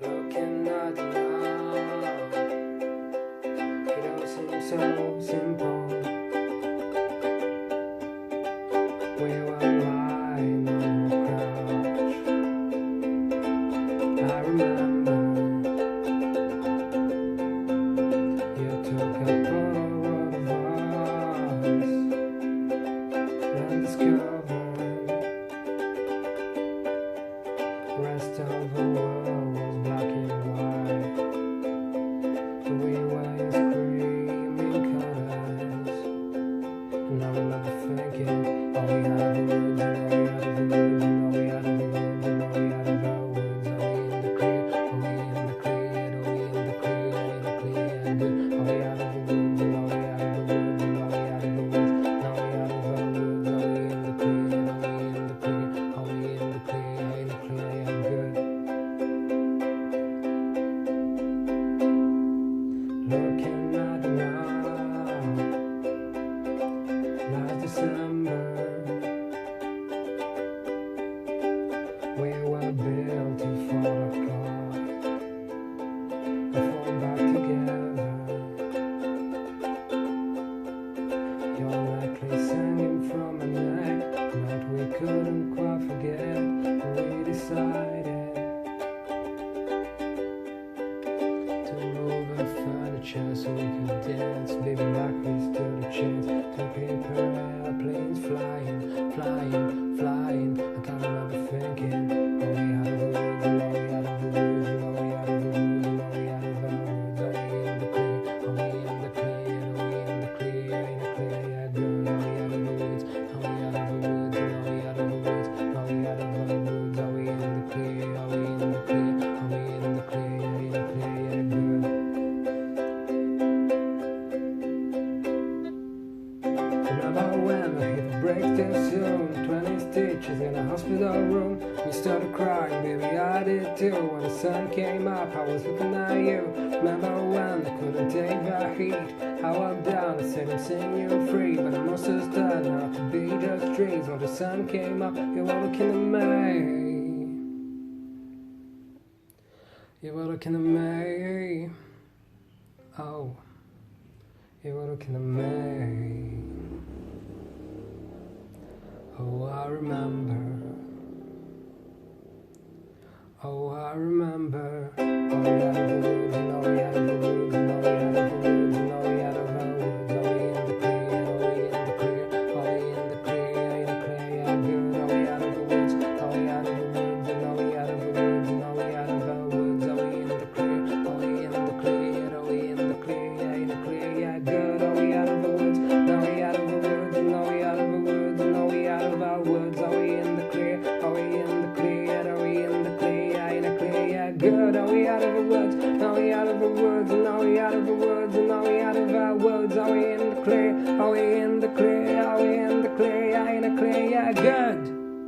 Looking at it now, it all seems so simple. We were lying on your couch. I remember you took a photo of us and discovered the rest of the world was black and white. We were in screaming colors, and I remember thinking, oh, we had the words, and we had the words, and we had the words, and we had the words, and we in the clear, oh, we in the clear, oh, we in the clear, in the clear, good. Oh, we had the words, and we had the words, and we had the words, now we had the words, oh, we in the clear, oh, we in the clear, oh, we in the clear, good. Looking at it now, last December, we were built to fall apart and fall back together. Your necklace hanging from my neck, but we couldn't quite forget, and we decided to move our furniture so we could dance, baby, like we stood a chance to paper airplanes flying, flying, flying. I can't remember thinking, oh, we had the words, and oh, we had the words, and oh, we had the words, and oh, we had the words, oh, we in the clear, oh, we in the clear, oh, we in the clear, in the clear, good. Oh, we had the words, oh, we had the words, and oh, we had the words, oh, we had the words, oh, we in the clear, oh, we in the clear, oh, we in the clear, good. Remember when I hit a break too soon, 20 stitches in a hospital room. You started crying, baby, I did too. When the sun came up, I was looking at you. Remember when I couldn't take the heat? I walked down, I said I'm setting you free, but the monsters turned out to be just dreams. When the sun came up, you were looking at me. You were looking at me. Oh, you were looking at me. Oh, I remember. Oh, I remember. Oh, we had the words, and oh, we had the words, and oh, we had the words, and oh, we had the words, oh, we in the clear, oh, we in the clear, oh, we in the clear, in the clear, yeah, good. Oh, we had the words, oh, we had the words, and oh, we had the words, and oh, we had the words, oh, we in the clear, oh, we in the clear, oh, we in the clear, yeah, in the clear, yeah, good. Oh, we had the words, now we had the words, and oh, we had the words, and oh, we had the words, oh, we in the clear, oh, we in the clear, oh, we in the clear, in the clear, yeah, good. Oh, we had the words, now we had the words, and now we had the words, and